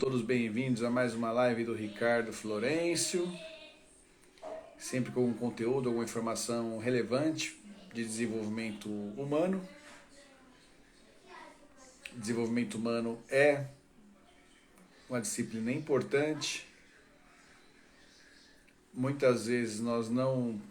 Todos bem-vindos a mais uma live do Ricardo Florencio, sempre com um conteúdo, alguma informação relevante de desenvolvimento humano. Desenvolvimento humano é uma disciplina importante. Muitas vezes nós não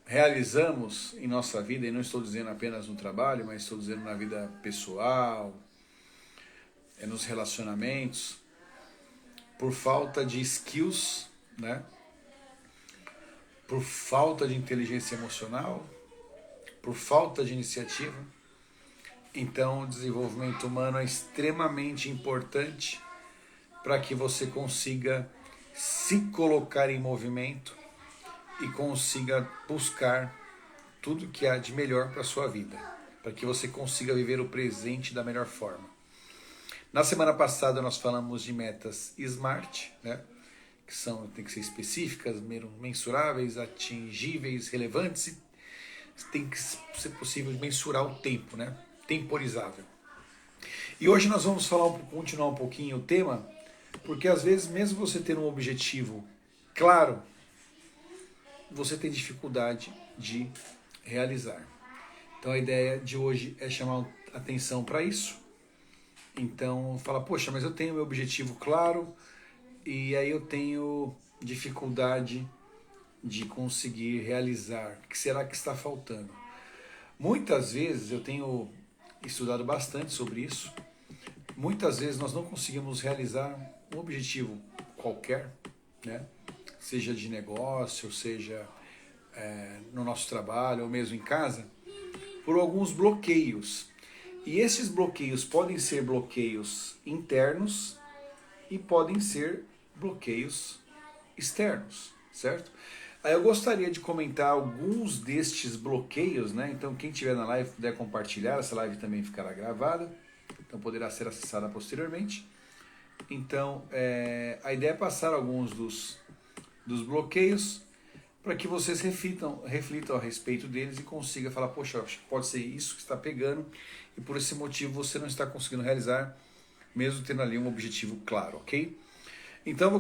realizamos em nossa vida, e não estou dizendo apenas no trabalho, mas estou dizendo na vida pessoal, nos relacionamentos, por falta de skills, né? Por falta de inteligência emocional, por falta de iniciativa. Então, o desenvolvimento humano é extremamente importante para que você consiga se colocar em movimento e consiga buscar tudo que há de melhor para a sua vida, para que você consiga viver o presente da melhor forma. Na semana passada nós falamos de metas SMART, né? Que tem que ser específicas, mensuráveis, atingíveis, relevantes, e tem que ser possível mensurar o tempo, né? Temporizável. E hoje nós vamos continuar um pouquinho o tema, porque às vezes mesmo você tendo um objetivo claro, você tem dificuldade de realizar. Então a ideia de hoje é chamar atenção para isso. Então fala, poxa, mas eu tenho meu objetivo claro e aí eu tenho dificuldade de conseguir realizar. O que será que está faltando? Muitas vezes eu tenho estudado bastante sobre isso. Muitas vezes nós não conseguimos realizar um objetivo qualquer, né? Seja de negócio, seja no nosso trabalho ou mesmo em casa, por alguns bloqueios. E esses bloqueios podem ser bloqueios internos e podem ser bloqueios externos, certo? Aí eu gostaria de comentar alguns destes bloqueios, né? Então quem estiver na live puder compartilhar, essa live também ficará gravada, então poderá ser acessada posteriormente. Então a ideia é passar alguns dos bloqueios para que vocês reflitam a respeito deles e consigam falar, poxa, acho que pode ser isso que está pegando e por esse motivo você não está conseguindo realizar, mesmo tendo ali um objetivo claro, ok? Então eu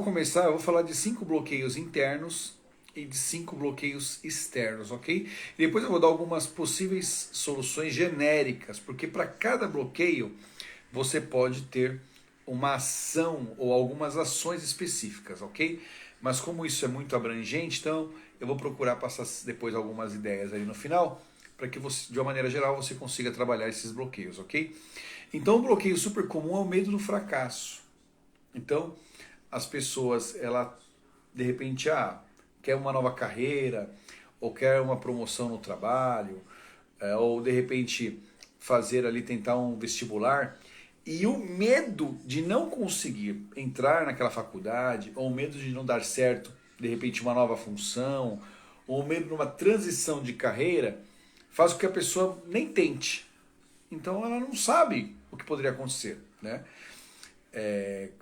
vou falar de 5 bloqueios internos e de 5 bloqueios externos, ok? E depois eu vou dar algumas possíveis soluções genéricas, porque para cada bloqueio você pode ter uma ação ou algumas ações específicas, ok? Mas como isso é muito abrangente, então eu vou procurar passar depois algumas ideias aí no final, para que você, de uma maneira geral, você consiga trabalhar esses bloqueios, ok? Então um bloqueio super comum é o medo do fracasso. Então as pessoas, ela de repente quer uma nova carreira, ou quer uma promoção no trabalho, ou de repente tentar um vestibular, e o medo de não conseguir entrar naquela faculdade, ou o medo de não dar certo, de repente uma nova função, ou o medo de uma transição de carreira, faz com que a pessoa nem tente. Então ela não sabe o que poderia acontecer, né?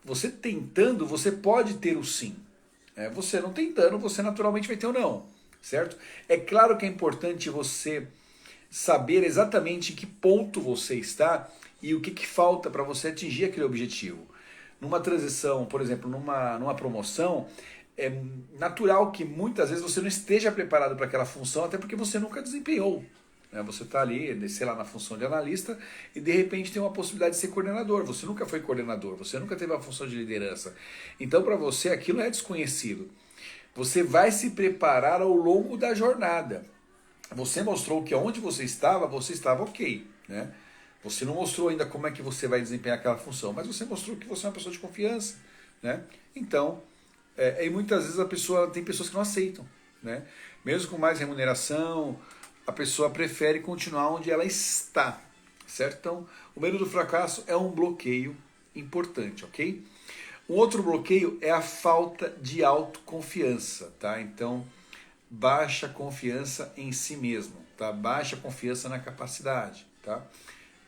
Você tentando, você pode ter o sim. Você não tentando, você naturalmente vai ter o não, certo? É claro que é importante você saber exatamente em que ponto você está e o que falta para você atingir aquele objetivo. Numa transição, por exemplo, numa promoção, é natural que muitas vezes você não esteja preparado para aquela função, até porque você nunca desempenhou. Você está ali, sei lá, na função de analista e de repente tem uma possibilidade de ser coordenador. Você nunca foi coordenador, você nunca teve uma função de liderança. Então para você aquilo é desconhecido. Você vai se preparar ao longo da jornada. Você mostrou que onde você estava ok, né? Você não mostrou ainda como é que você vai desempenhar aquela função, mas você mostrou que você é uma pessoa de confiança, né? Então, e muitas vezes tem pessoas que não aceitam, né? Mesmo com mais remuneração, a pessoa prefere continuar onde ela está, certo? Então, o medo do fracasso é um bloqueio importante, ok? Um outro bloqueio é a falta de autoconfiança, tá? Então, baixa confiança em si mesmo, tá? Baixa confiança na capacidade, tá?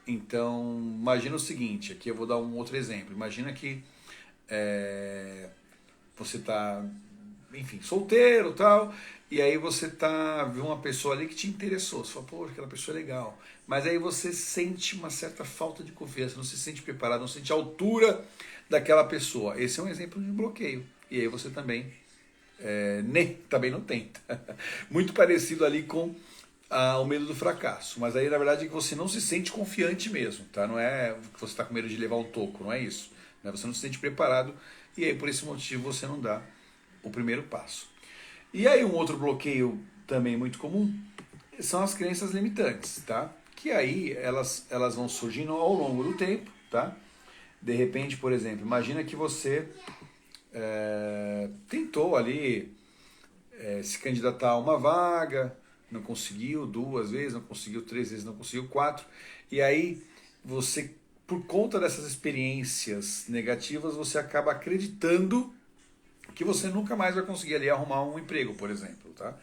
Então, imagina o seguinte, aqui eu vou dar um outro exemplo. Imagina que você está, enfim, solteiro e tal, e aí você viu uma pessoa ali que te interessou. Você fala, pô, aquela pessoa é legal. Mas aí você sente uma certa falta de confiança, não se sente preparado, não se sente a altura daquela pessoa. Esse é um exemplo de bloqueio. E aí você também, também não tenta. Muito parecido ali com o medo do fracasso. Mas aí, na verdade, é que você não se sente confiante mesmo, tá? Não é que você está com medo de levar um toco, não é isso. Né? Você não se sente preparado e aí, por esse motivo, você não dá o primeiro passo. E aí, um outro bloqueio também muito comum são as crenças limitantes, tá? Que aí elas vão surgindo ao longo do tempo, tá? De repente, por exemplo, imagina que você tentou ali se candidatar a uma vaga, não conseguiu 2 vezes, não conseguiu 3 vezes, não conseguiu 4, e aí você, por conta dessas experiências negativas, você acaba acreditando que você nunca mais vai conseguir ali arrumar um emprego, por exemplo, tá?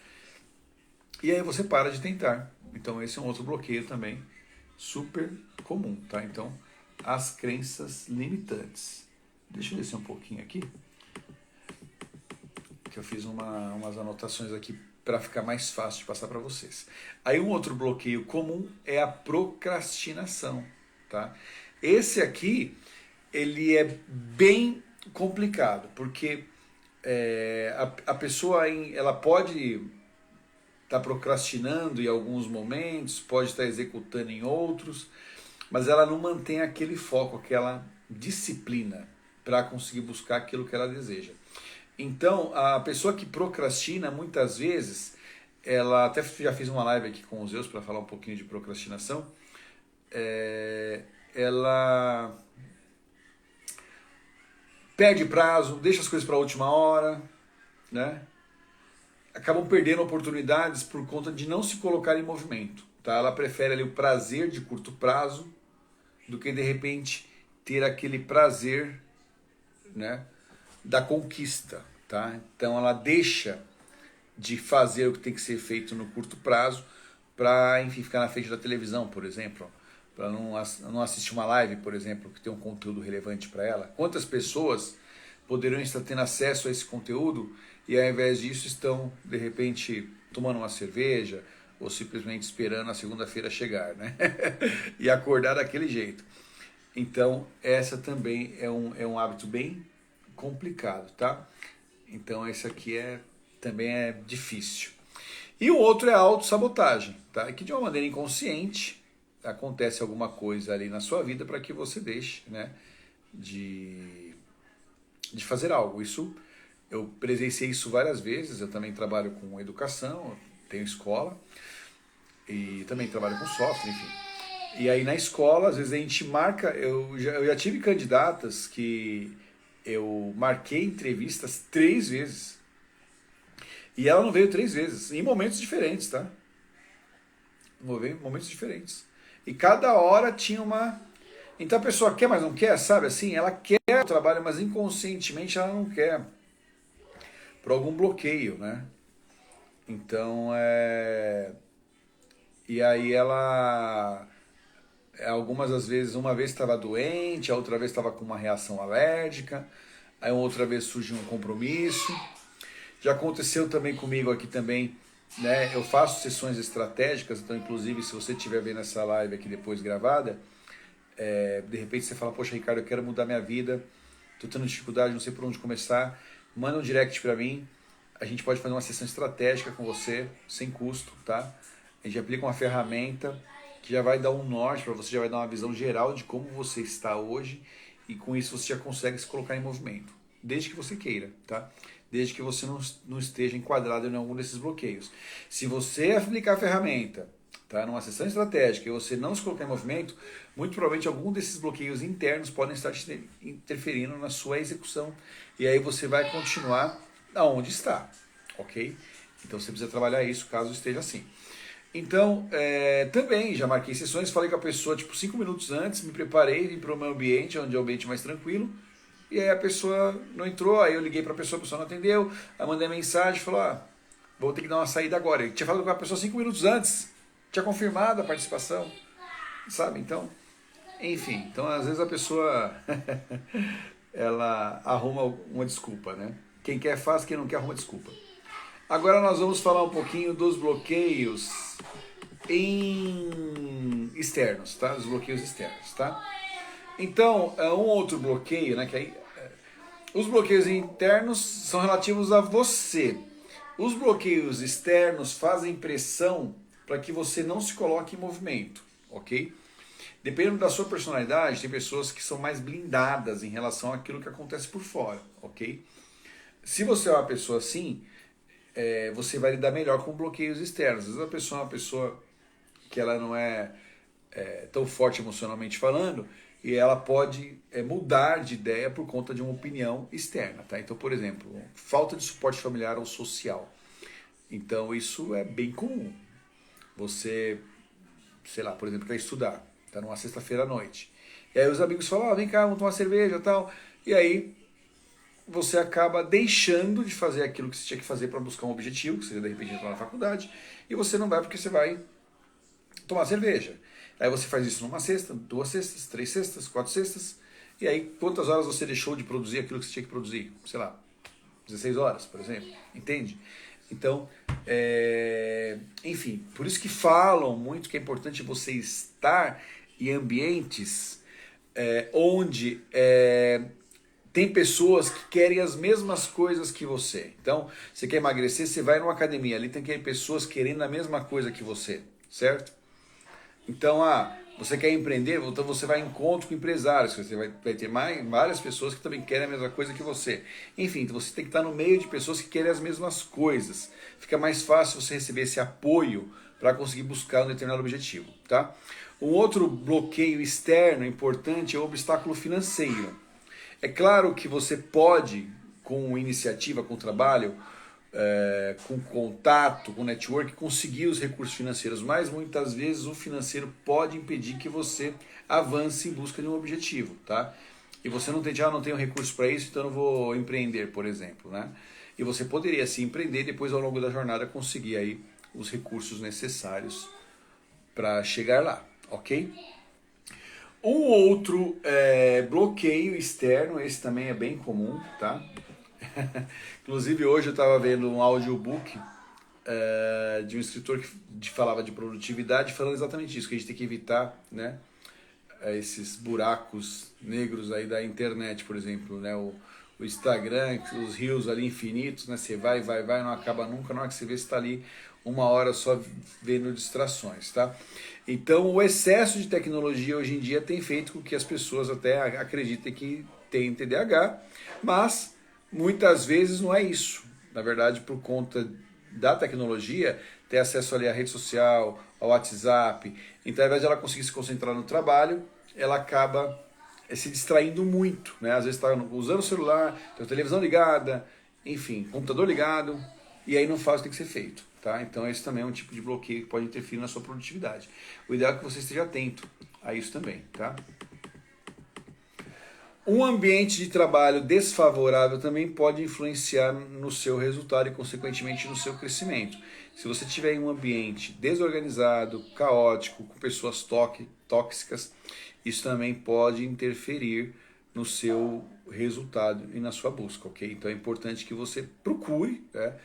E aí você para de tentar. Então esse é um outro bloqueio também super comum, tá? Então, as crenças limitantes. Deixa eu descer um pouquinho aqui, que eu fiz umas anotações aqui para ficar mais fácil de passar para vocês. Aí um outro bloqueio comum é a procrastinação, tá? Esse aqui, ele é bem complicado, porque a pessoa ela pode estar procrastinando em alguns momentos, pode estar executando em outros, mas ela não mantém aquele foco, aquela disciplina para conseguir buscar aquilo que ela deseja. Então, a pessoa que procrastina, muitas vezes, ela até já fiz uma live aqui com os Zeus para falar um pouquinho de procrastinação, ela perde prazo, deixa as coisas para a última hora, né? Acabam perdendo oportunidades por conta de não se colocar em movimento, tá? Ela prefere ali o prazer de curto prazo do que de repente ter aquele prazer, né, da conquista, tá? Então ela deixa de fazer o que tem que ser feito no curto prazo para, enfim, ficar na frente da televisão, por exemplo, para não assistir uma live, por exemplo, que tem um conteúdo relevante para ela. Quantas pessoas poderão estar tendo acesso a esse conteúdo e ao invés disso estão, de repente, tomando uma cerveja ou simplesmente esperando a segunda-feira chegar, né? E acordar daquele jeito. Então, essa também é um hábito bem complicado, tá? Então, esse aqui também é difícil. E o outro é a autossabotagem, tá? Que de uma maneira inconsciente acontece alguma coisa ali na sua vida para que você deixe, né, de fazer algo. Isso, eu presenciei isso várias vezes, eu também trabalho com educação, tenho escola e também trabalho com software, enfim. E aí na escola, às vezes a gente marca, eu já tive candidatas que eu marquei entrevistas 3 vezes. E ela não veio 3 vezes, em momentos diferentes, tá? Em momentos diferentes. E cada hora tinha uma... Então a pessoa quer, mas não quer, sabe assim? Ela quer o trabalho, mas inconscientemente ela não quer. Por algum bloqueio, né? Então, E aí ela... Algumas das vezes, uma vez estava doente, a outra vez estava com uma reação alérgica, aí outra vez surgiu um compromisso. Já aconteceu também comigo aqui também, né? Eu faço sessões estratégicas, então inclusive se você estiver vendo essa live aqui depois gravada, de repente você fala, poxa Ricardo, eu quero mudar minha vida, estou tendo dificuldade, não sei por onde começar, manda um direct para mim, a gente pode fazer uma sessão estratégica com você, sem custo, tá? A gente aplica uma ferramenta que já vai dar um norte para você, já vai dar uma visão geral de como você está hoje e com isso você já consegue se colocar em movimento, desde que você queira, tá? Desde que você não esteja enquadrado em algum desses bloqueios. Se você aplicar a ferramenta, tá, numa sessão estratégica e você não se colocar em movimento, muito provavelmente algum desses bloqueios internos podem estar interferindo na sua execução e aí você vai continuar aonde está, ok? Então você precisa trabalhar isso caso esteja assim. Então, também já marquei sessões, falei com a pessoa tipo 5 minutos antes, me preparei, vim para o meu ambiente, onde é um ambiente mais tranquilo, e aí a pessoa não entrou, aí eu liguei para a pessoa não atendeu, aí mandei mensagem, falou, vou ter que dar uma saída agora. Eu tinha falado com a pessoa 5 minutos antes, tinha confirmado a participação, sabe? Então, enfim, então às vezes a pessoa, ela arruma uma desculpa, né? Quem quer faz, quem não quer arruma desculpa. Agora nós vamos falar um pouquinho dos bloqueios externos, tá? Os bloqueios externos, tá? Então, um outro bloqueio, né, que aí, os bloqueios internos são relativos a você. Os bloqueios externos fazem pressão para que você não se coloque em movimento, ok? Dependendo da sua personalidade, tem pessoas que são mais blindadas em relação àquilo que acontece por fora, ok? Se você é uma pessoa assim, você vai lidar melhor com bloqueios externos. Às vezes a pessoa é uma pessoa que ela não é tão forte emocionalmente falando, e ela pode mudar de ideia por conta de uma opinião externa, tá? Então, por exemplo, falta de suporte familiar ou social. Então, isso é bem comum. Você, sei lá, por exemplo, quer estudar, tá numa sexta-feira à noite. E aí os amigos falam, vem cá, vamos tomar cerveja e tal. E aí você acaba deixando de fazer aquilo que você tinha que fazer para buscar um objetivo, que seria de repente entrar na faculdade, e você não vai porque você vai tomar cerveja. Aí você faz isso numa sexta, 2 sextas, 3 sextas, 4 sextas, e aí quantas horas você deixou de produzir aquilo que você tinha que produzir? Sei lá, 16 horas, por exemplo, entende? Então, enfim, por isso que falam muito que é importante você estar em ambientes onde tem pessoas que querem as mesmas coisas que você. Então, você quer emagrecer, você vai numa academia, ali tem pessoas querendo a mesma coisa que você, certo? Então, você quer empreender, então você vai em encontro com empresários, você vai ter várias pessoas que também querem a mesma coisa que você. Enfim, então você tem que estar no meio de pessoas que querem as mesmas coisas. Fica mais fácil você receber esse apoio para conseguir buscar um determinado objetivo, tá? Um outro bloqueio externo importante é o obstáculo financeiro. É claro que você pode, com iniciativa, com trabalho, com contato, com network, conseguir os recursos financeiros, mas muitas vezes o financeiro pode impedir que você avance em busca de um objetivo, tá? E você não tem, não tenho recurso para isso, então eu não vou empreender, por exemplo, né? E você poderia sim empreender e depois ao longo da jornada conseguir aí os recursos necessários para chegar lá, ok? Um outro bloqueio externo, esse também é bem comum, tá? Inclusive hoje eu estava vendo um audiobook de um escritor que falava de produtividade, falando exatamente isso, que a gente tem que evitar, né, esses buracos negros aí da internet, por exemplo, né, o Instagram, os rios ali infinitos, né, você vai, não acaba nunca, na hora que você vê, você está ali 1 hora só vendo distrações, tá? Então o excesso de tecnologia hoje em dia tem feito com que as pessoas até acreditem que tem TDAH, mas muitas vezes não é isso. Na verdade, por conta da tecnologia, ter acesso ali à rede social, ao WhatsApp, então ao invés de ela conseguir se concentrar no trabalho, ela acaba se distraindo muito, né? Às vezes está usando o celular, tem a televisão ligada, enfim, computador ligado, e aí não faz o que tem que ser feito, tá? Então esse também é um tipo de bloqueio que pode interferir na sua produtividade. O ideal é que você esteja atento a isso também, tá? Um ambiente de trabalho desfavorável também pode influenciar no seu resultado e, consequentemente, no seu crescimento. Se você tiver em um ambiente desorganizado, caótico, com pessoas tóxicas, isso também pode interferir no seu resultado e na sua busca, ok? Então é importante que você procure, né?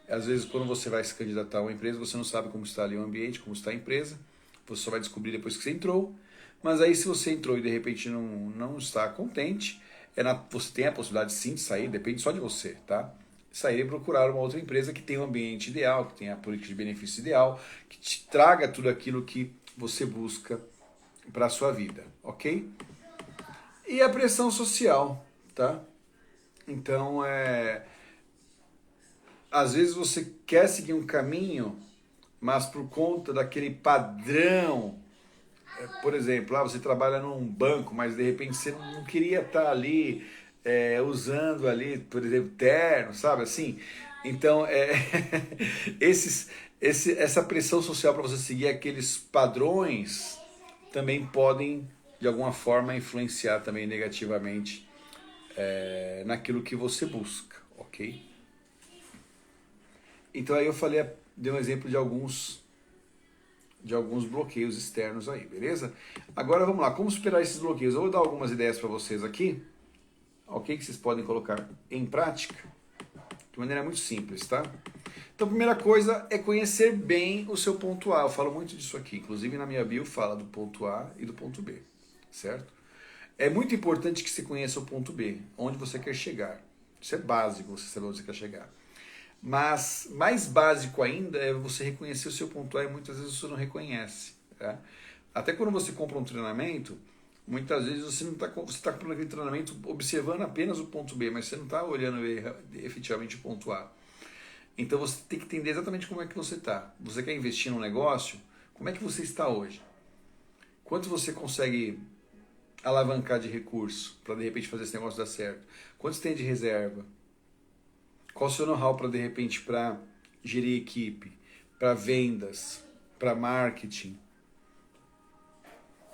Às vezes, quando você vai se candidatar a uma empresa, você não sabe como está ali o ambiente, como está a empresa, você só vai descobrir depois que você entrou. Mas aí se você entrou e de repente não está contente, você tem a possibilidade sim de sair, depende só de você, tá? Sair e procurar uma outra empresa que tenha um ambiente ideal, que tenha a política de benefício ideal, que te traga tudo aquilo que você busca para a sua vida, ok? E a pressão social, tá? Então, às vezes você quer seguir um caminho, mas por conta daquele padrão, por exemplo, você trabalha num banco, mas de repente você não queria estar ali usando ali, por exemplo, terno, sabe assim? Então, essa pressão social para você seguir aqueles padrões também podem, de alguma forma, influenciar também negativamente naquilo que você busca, ok? Então aí eu dei um exemplo de alguns bloqueios externos aí, beleza? Agora vamos lá, como superar esses bloqueios? Eu vou dar algumas ideias para vocês aqui, ok? Que vocês podem colocar em prática de maneira muito simples, tá? Então a primeira coisa é conhecer bem o seu ponto A. Eu falo muito disso aqui, inclusive na minha bio fala do ponto A e do ponto B, certo? É muito importante que você conheça o ponto B, onde você quer chegar. Isso é básico, você saber onde você quer chegar. Mas mais básico ainda é você reconhecer o seu ponto A e muitas vezes você não reconhece. Tá? Até quando você compra um treinamento, muitas vezes você não está você tá comprando aquele treinamento observando apenas o ponto B, mas você não está olhando efetivamente o ponto A. Então você tem que entender exatamente como é que você está. Você quer investir num negócio? Como é que você está hoje? Quanto você consegue alavancar de recurso para de repente fazer esse negócio dar certo? Quantos tem de reserva? Qual o seu know-how para de repente para gerir equipe, para vendas, para marketing?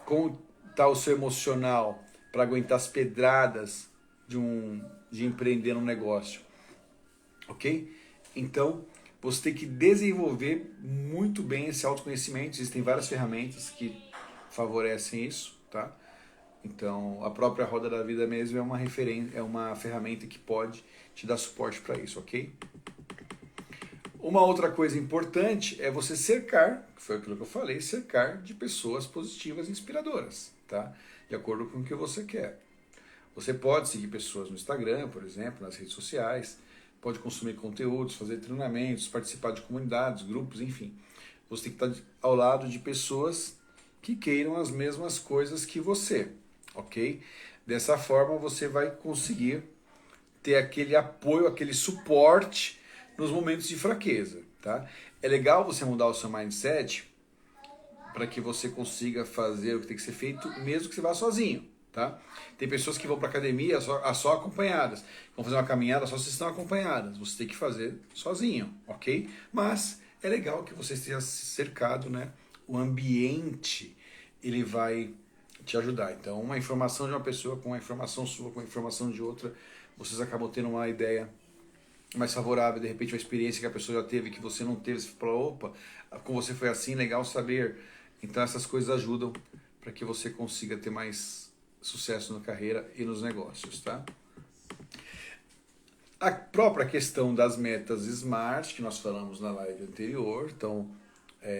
Como está o seu emocional para aguentar as pedradas de empreender um negócio? Ok? Então, você tem que desenvolver muito bem esse autoconhecimento. Existem várias ferramentas que favorecem isso, tá? Então, a própria Roda da Vida mesmo é uma referência, é uma ferramenta que pode te dar suporte para isso, ok? Uma outra coisa importante é você cercar, que foi aquilo que eu falei, cercar de pessoas positivas e inspiradoras, tá? De acordo com o que você quer. Você pode seguir pessoas no Instagram, por exemplo, nas redes sociais, pode consumir conteúdos, fazer treinamentos, participar de comunidades, grupos, enfim. Você tem que estar ao lado de pessoas que queiram as mesmas coisas que você, ok? Dessa forma você vai conseguir ter aquele apoio, aquele suporte nos momentos de fraqueza, tá? É legal você mudar o seu mindset para que você consiga fazer o que tem que ser feito, mesmo que você vá sozinho, tá? Tem pessoas que vão para academia só acompanhadas, vão fazer uma caminhada só se estão acompanhadas. Você tem que fazer sozinho, ok? Mas é legal que você esteja cercado, né? O ambiente ele vai te ajudar. Então, uma informação de uma pessoa com uma informação sua, com uma informação de outra, vocês acabam tendo uma ideia mais favorável, de repente uma experiência que a pessoa já teve que você não teve, você fala, opa, com você foi assim, legal saber. Então essas coisas ajudam para que você consiga ter mais sucesso na carreira e nos negócios, tá? A própria questão das metas SMART, que nós falamos na live anterior, então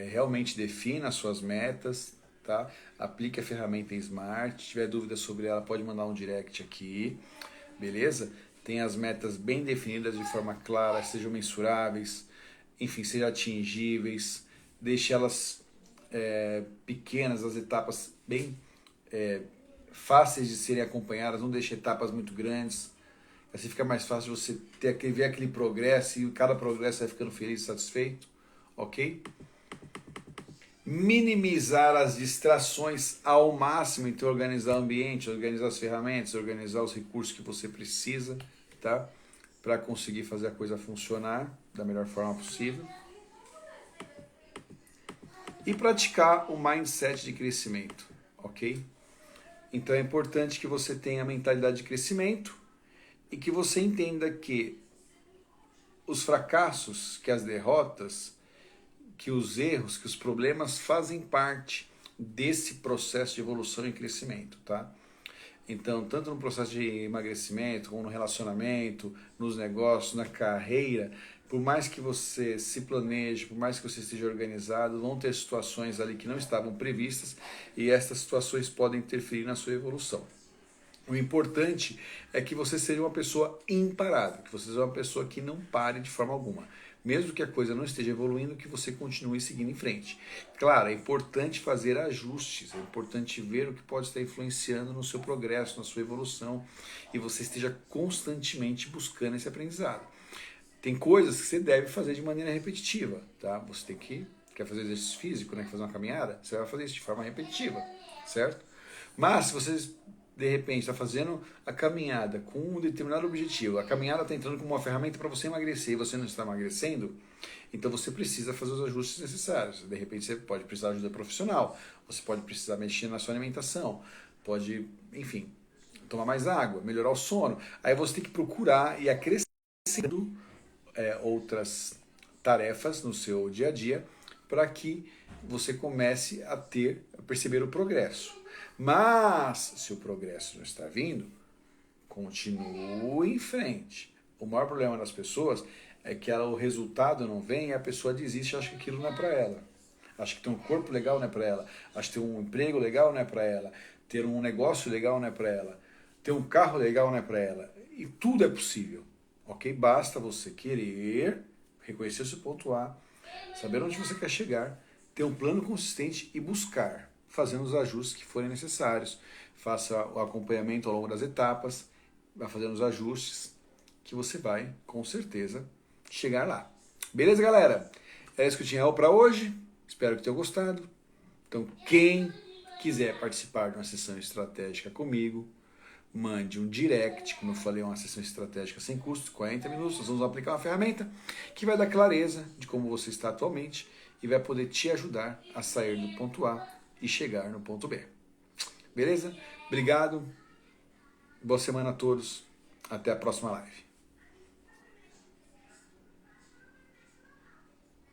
realmente defina as suas metas, tá? Aplique a ferramenta SMART, se tiver dúvida sobre ela pode mandar um direct aqui, beleza? Tem as metas bem definidas de forma clara, sejam mensuráveis, enfim, sejam atingíveis, deixe elas pequenas, as etapas bem fáceis de serem acompanhadas, não deixe etapas muito grandes, assim fica mais fácil você ver aquele progresso e cada progresso vai ficando feliz e satisfeito, ok? Minimizar as distrações ao máximo, então organizar o ambiente, organizar as ferramentas, organizar os recursos que você precisa, tá? Para conseguir fazer a coisa funcionar da melhor forma possível. E praticar o mindset de crescimento, ok? Então é importante que você tenha a mentalidade de crescimento e que você entenda que os fracassos, que as derrotas, que os erros, que os problemas fazem parte desse processo de evolução e crescimento, tá? Então, tanto no processo de emagrecimento, como no relacionamento, nos negócios, na carreira, por mais que você se planeje, por mais que você esteja organizado, vão ter situações ali que não estavam previstas e essas situações podem interferir na sua evolução. O importante é que você seja uma pessoa imparável, que você seja uma pessoa que não pare de forma alguma. Mesmo que a coisa não esteja evoluindo, que você continue seguindo em frente. Claro, é importante fazer ajustes, é importante ver o que pode estar influenciando no seu progresso, na sua evolução, e você esteja constantemente buscando esse aprendizado. Tem coisas que você deve fazer de maneira repetitiva, tá? Você tem que, quer fazer exercício físico, né? Fazer uma caminhada, você vai fazer isso de forma repetitiva, certo? Mas se você de repente está fazendo a caminhada com um determinado objetivo, a caminhada está entrando como uma ferramenta para você emagrecer e você não está emagrecendo, então você precisa fazer os ajustes necessários. De repente você pode precisar de ajuda profissional, você pode precisar mexer na sua alimentação, pode, enfim, tomar mais água, melhorar o sono. Aí você tem que procurar e acrescentando outras tarefas no seu dia a dia para que você comece a perceber o progresso. Mas, se o progresso não está vindo, continue em frente. O maior problema das pessoas é que o resultado não vem e a pessoa desiste e acha que aquilo não é para ela. Acha que ter um corpo legal não é para ela. Acha que ter um emprego legal não é para ela. ter um negócio legal não é para ela, ter um carro legal não é para ela. E tudo é possível, ok? Basta você querer, reconhecer o seu ponto A, saber onde você quer chegar, ter um plano consistente e buscar, fazendo os ajustes que forem necessários. Faça o acompanhamento ao longo das etapas, vai fazendo os ajustes, que você vai, com certeza, chegar lá. Beleza, galera? É isso que eu tinha para hoje. Espero que tenham gostado. Então, quem quiser participar de uma sessão estratégica comigo, mande um direct, como eu falei, uma sessão estratégica sem custo, 40 minutos. Nós vamos aplicar uma ferramenta que vai dar clareza de como você está atualmente e vai poder te ajudar a sair do ponto A e chegar no ponto B. Beleza? Obrigado. Boa semana a todos. Até a próxima live.